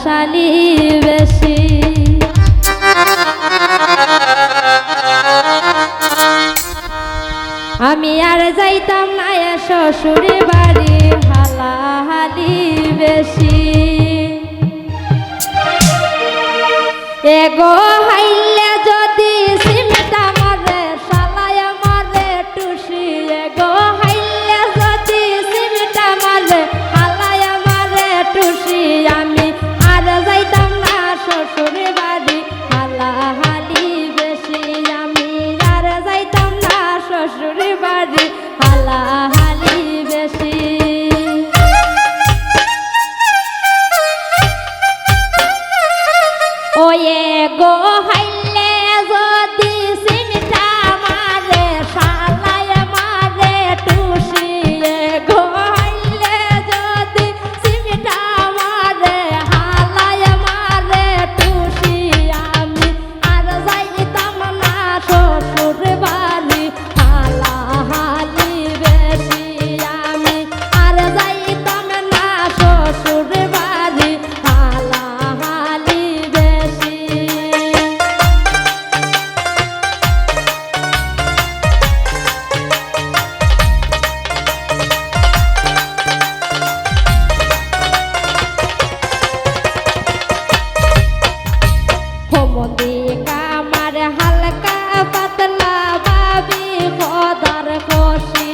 শালি বেশি। আমি আর যাইতাম না শ্বশুর বাড়ি হালাহালি বেশি। এগো হাইলে যদি সিমটা মারে শালায় মারে টুসি। এগো হাইলে যদি সিমটা মারে হালায় মারে টুসি। আমি আর যাইতাম না শ্বশুর বাড়ি হালাহালি বেশি। আমি আর যাইতাম না শ্বশুর বাড়ি হালাহালি বেশি। ওয়ে গো হাইলে যদি সিমটা মারে শালায় মারে টুসি। গো হাইলে যদি সিমটা মারে হালায় মারে টুসি। আমি আর যাইতাম না শ্বশুর বাড়ি হালাহালি বেশি। আমি আর যাইতাম না শ্বশুর বাড়ি হালাহালি বেশি। আমার হালকা পাতলা বাবি খদার খুশি।